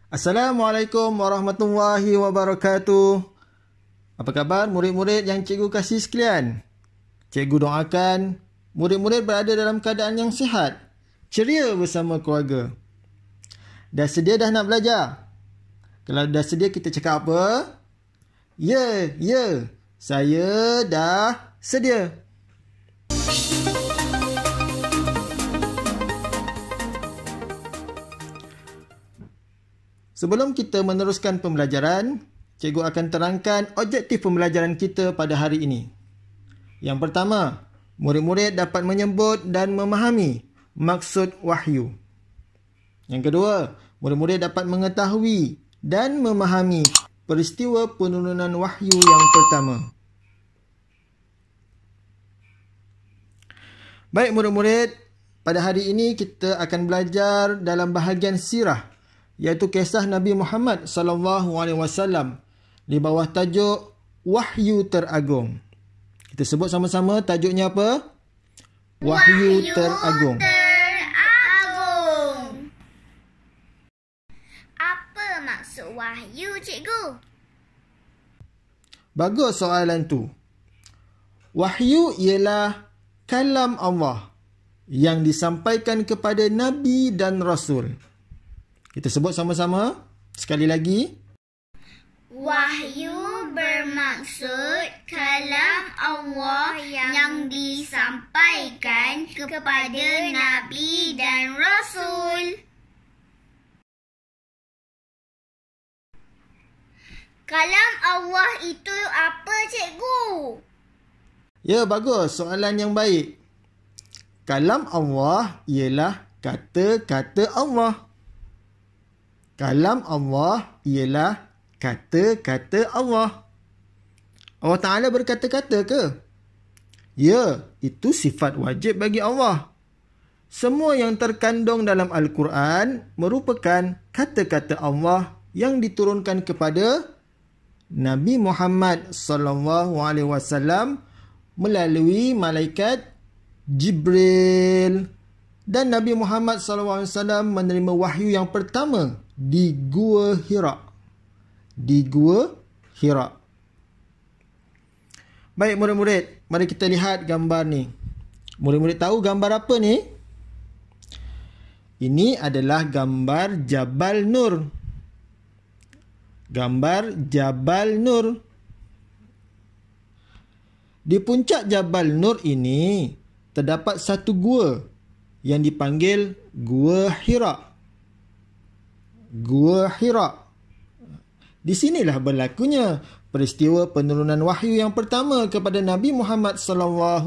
Assalamualaikum warahmatullahi wabarakatuh. Apa khabar murid-murid yang cikgu kasih sekalian? Cikgu doakan murid-murid berada dalam keadaan yang sihat, ceria bersama keluarga. Dah sedia dah nak belajar? Kalau dah sedia kita cakap apa? Ya, saya dah sedia. Sebelum kita meneruskan pembelajaran, cikgu akan terangkan objektif pembelajaran kita pada hari ini. Yang pertama, murid-murid dapat menyebut dan memahami maksud wahyu. Yang kedua, murid-murid dapat mengetahui dan memahami peristiwa penurunan wahyu yang pertama. Baik murid-murid, pada hari ini kita akan belajar dalam bahagian sirah, iaitu kisah Nabi Muhammad SAW di bawah tajuk Wahyu Teragung. Kita sebut sama-sama tajuknya apa? Wahyu Teragung. Apa maksud wahyu, cikgu? Bagus soalan tu. Wahyu ialah kalam Allah yang disampaikan kepada Nabi dan Rasul. Kita sebut sama-sama sekali lagi. Wahyu bermaksud kalam Allah yang disampaikan kepada Nabi dan Rasul. Kalam Allah itu apa, cikgu? Ya, bagus. Soalan yang baik. Kalam Allah ialah kata-kata Allah. Kalam Allah ialah kata-kata Allah. Allah Ta'ala berkata-kata ke? Ya, itu sifat wajib bagi Allah. Semua yang terkandung dalam Al-Quran merupakan kata-kata Allah yang diturunkan kepada Nabi Muhammad SAW melalui malaikat Jibril. Dan Nabi Muhammad SAW menerima wahyu yang pertama di Gua Hira. Di Gua Hira. Baik murid-murid, mari kita lihat gambar ni. Murid-murid tahu gambar apa ni? Ini adalah gambar Jabal Nur. Gambar Jabal Nur. Di puncak Jabal Nur ini terdapat satu gua yang dipanggil Gua Hira. Gua Hira. Di sinilah berlakunya peristiwa penurunan wahyu yang pertama kepada Nabi Muhammad SAW.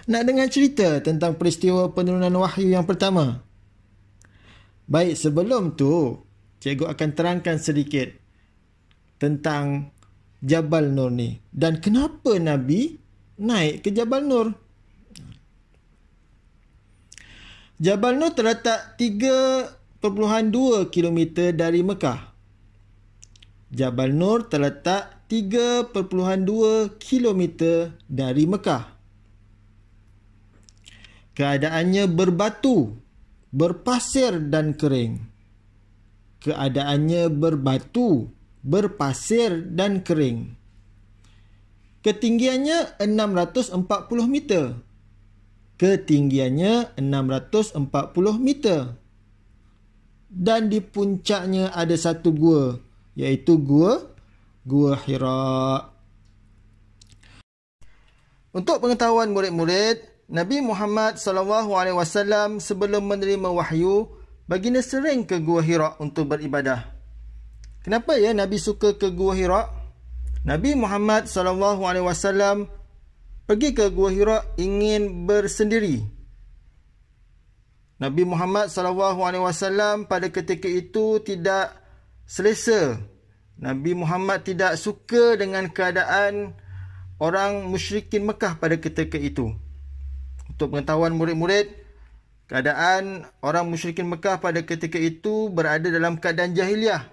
Nak dengar cerita tentang peristiwa penurunan wahyu yang pertama? Baik, sebelum tu, cikgu akan terangkan sedikit tentang Jabal Nur ni dan kenapa Nabi naik ke Jabal Nur. Jabal Nur terletak 3.2 km dari Mekah. Jabal Nur terletak 3.2 km dari Mekah. Keadaannya berbatu, berpasir dan kering. Keadaannya berbatu, berpasir dan kering. Ketinggiannya 640 meter. Ketinggiannya 640 meter. Dan di puncaknya ada satu gua, iaitu Gua Hira. Untuk pengetahuan murid-murid, Nabi Muhammad SAW sebelum menerima wahyu, baginda sering ke Gua Hira untuk beribadah. Kenapa ya Nabi suka ke Gua Hira? Nabi Muhammad SAW pergi ke Gua Hira ingin bersendiri. Nabi Muhammad SAW pada ketika itu tidak selesa. Nabi Muhammad tidak suka dengan keadaan orang musyrikin Mekah pada ketika itu. Untuk pengetahuan murid-murid, keadaan orang musyrikin Mekah pada ketika itu berada dalam keadaan jahiliah.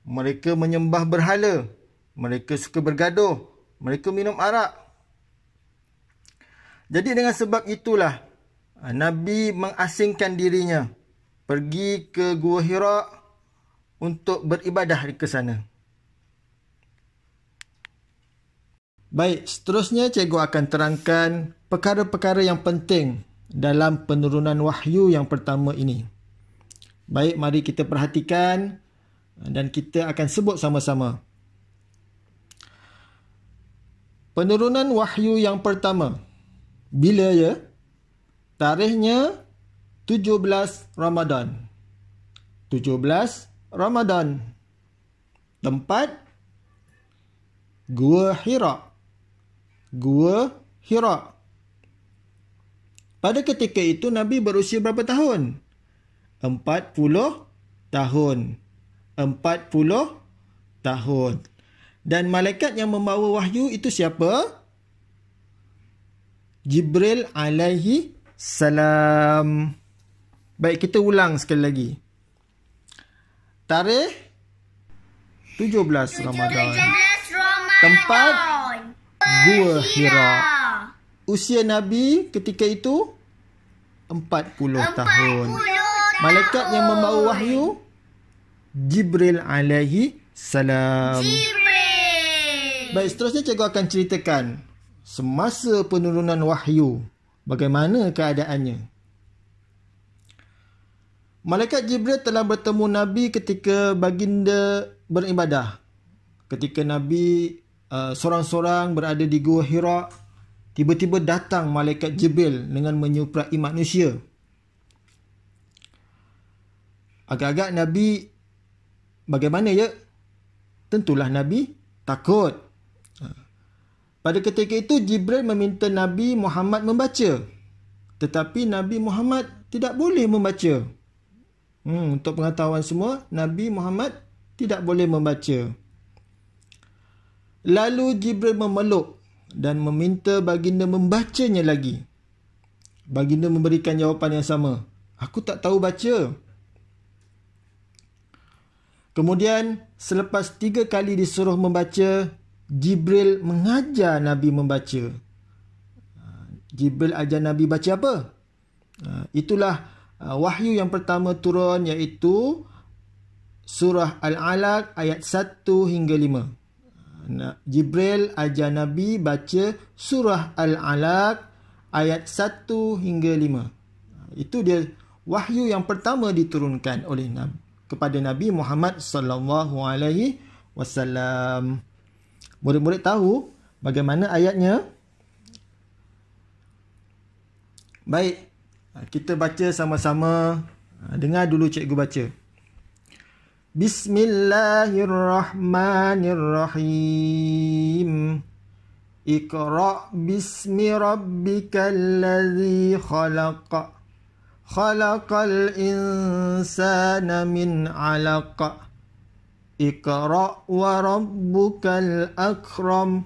Mereka menyembah berhala. Mereka suka bergaduh. Mereka minum arak. Jadi dengan sebab itulah Nabi mengasingkan dirinya pergi ke Gua Hira untuk beribadah ke sana. Baik, seterusnya cikgu akan terangkan perkara-perkara yang penting dalam penurunan wahyu yang pertama ini. Baik, mari kita perhatikan dan kita akan sebut sama-sama. Penurunan wahyu yang pertama. Bila ya? Tarikhnya 17 Ramadan. 17 Ramadan. Tempat Gua Hira. Gua Hira. Pada ketika itu Nabi berusia berapa tahun? 40 tahun. 40 tahun. Dan malaikat yang membawa wahyu itu siapa? Jibril alaihi salam. Baik, kita ulang sekali lagi. Tarikh 17 Ramadan. Tempat Gua Hira. Usia Nabi ketika itu 40 tahun. Malaikat yang membawa wahyu Jibril alaihi salam. Baik, seterusnya cikgu akan ceritakan semasa penurunan wahyu, bagaimana keadaannya. Malaikat Jibril telah bertemu Nabi ketika baginda beribadah. Ketika Nabi sorang-sorang berada di Gua Hira, tiba-tiba datang Malaikat Jibril dengan menyuprai manusia. Agak-agak Nabi bagaimana ya? Tentulah Nabi takut. Pada ketika itu Jibril meminta Nabi Muhammad membaca. Tetapi Nabi Muhammad tidak boleh membaca. Untuk pengetahuan semua, Nabi Muhammad tidak boleh membaca. Lalu Jibril memeluk dan meminta baginda membacanya lagi. Baginda memberikan jawapan yang sama. Aku tak tahu baca. Kemudian selepas 3 kali disuruh membaca, Jibril mengajar Nabi membaca. Jibril ajar Nabi baca apa? Itulah wahyu yang pertama turun, iaitu surah Al-Alaq ayat 1 hingga 5. Jibril ajar Nabi baca surah Al-Alaq ayat 1 hingga 5. Itu dia wahyu yang pertama diturunkan oleh Nabi kepada Nabi Muhammad sallallahu alaihi wasallam. Murid-murid tahu bagaimana ayatnya? Baik, kita baca sama-sama. Dengar dulu cikgu baca. Bismillahirrahmanirrahim. Iqra' bismi rabbikal ladzi khalaq. Khalaqal insana min 'alaq. Iqra' wa rabbukal akram.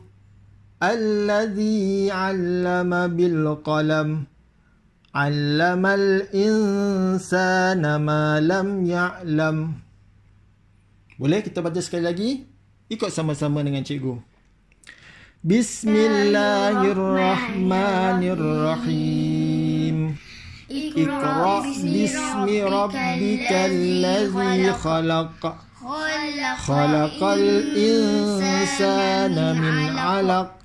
Alladzi 'allama bil qalam. 'Allamal insana ma lam ya'lam. Boleh kita baca sekali lagi? Ikut sama-sama dengan cikgu. Bismillahirrahmanirrahim. Iqra' bismi rabbikal ladzi khalaq. Khalaqal insana min 'alaq.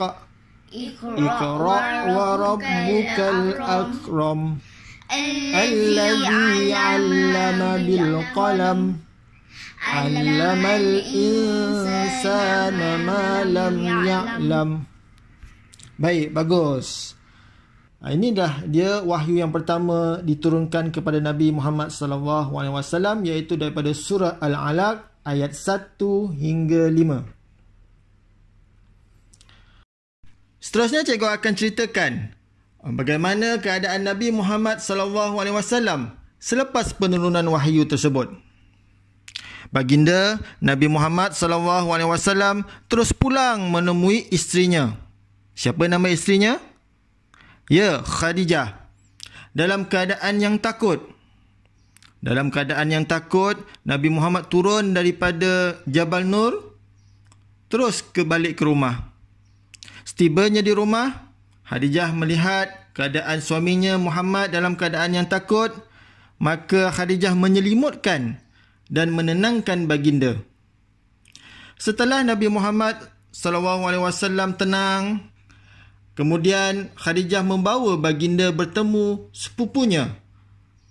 Iqra' wa rabbukal akram. Alladzi 'allama bil qalam. 'Allamal insana ma lam ya'lam. Baik, bagus. Ini dah dia wahyu yang pertama diturunkan kepada Nabi Muhammad sallallahu alaihi wasallam, iaitu daripada surah Al-Alaq ayat 1 hingga 5. Seterusnya cikgu akan ceritakan bagaimana keadaan Nabi Muhammad sallallahu alaihi wasallam selepas penurunan wahyu tersebut. Baginda Nabi Muhammad sallallahu alaihi wasallam terus pulang menemui isterinya. Siapa nama isterinya? Ya, Khadijah. Dalam keadaan yang takut. Dalam keadaan yang takut, Nabi Muhammad turun daripada Jabal Nur terus balik ke rumah. Setibanya di rumah, Khadijah melihat keadaan suaminya Muhammad dalam keadaan yang takut, maka Khadijah menyelimutkan dan menenangkan baginda. Setelah Nabi Muhammad SAW tenang, kemudian Khadijah membawa baginda bertemu sepupunya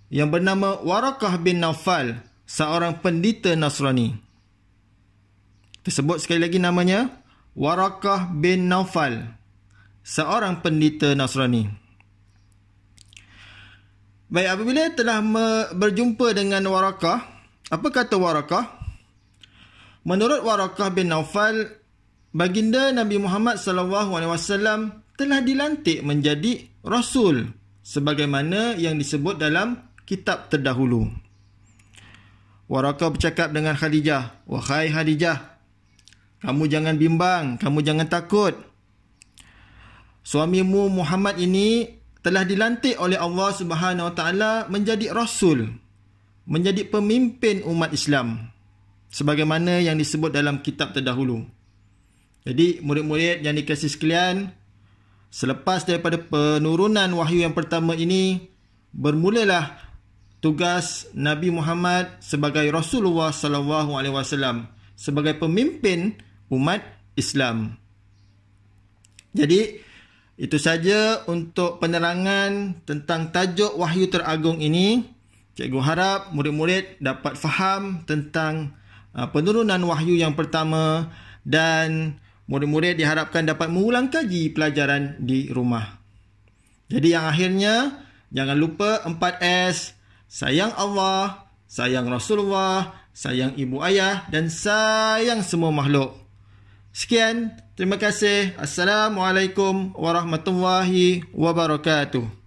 yang bernama Warakah bin Naufal, seorang pendeta Nasrani. Tersebut sekali lagi namanya Warakah bin Naufal, seorang pendeta Nasrani. Baik, apabila telah berjumpa dengan Warakah, apa kata Warakah? Menurut Warakah bin Naufal, baginda Nabi Muhammad SAW telah dilantik menjadi Rasul sebagaimana yang disebut dalam kitab terdahulu. Warakah bercakap dengan Khadijah, "Wahai Khadijah, kamu jangan bimbang, kamu jangan takut. Suamimu Muhammad ini telah dilantik oleh Allah Subhanahu Wa Taala menjadi Rasul, menjadi pemimpin umat Islam sebagaimana yang disebut dalam kitab terdahulu." Jadi murid-murid yang dikasihi sekalian, selepas daripada penurunan wahyu yang pertama ini, bermulalah tugas Nabi Muhammad sebagai Rasulullah SAW, sebagai pemimpin umat Islam. Jadi itu saja untuk penerangan tentang tajuk wahyu teragung ini. Cikgu harap murid-murid dapat faham tentang penurunan wahyu yang pertama dan murid-murid diharapkan dapat mengulang kaji pelajaran di rumah. Jadi yang akhirnya, jangan lupa 4S. Sayang Allah, sayang Rasulullah, sayang ibu ayah dan sayang semua makhluk. Sekian, terima kasih. Assalamualaikum warahmatullahi wabarakatuh.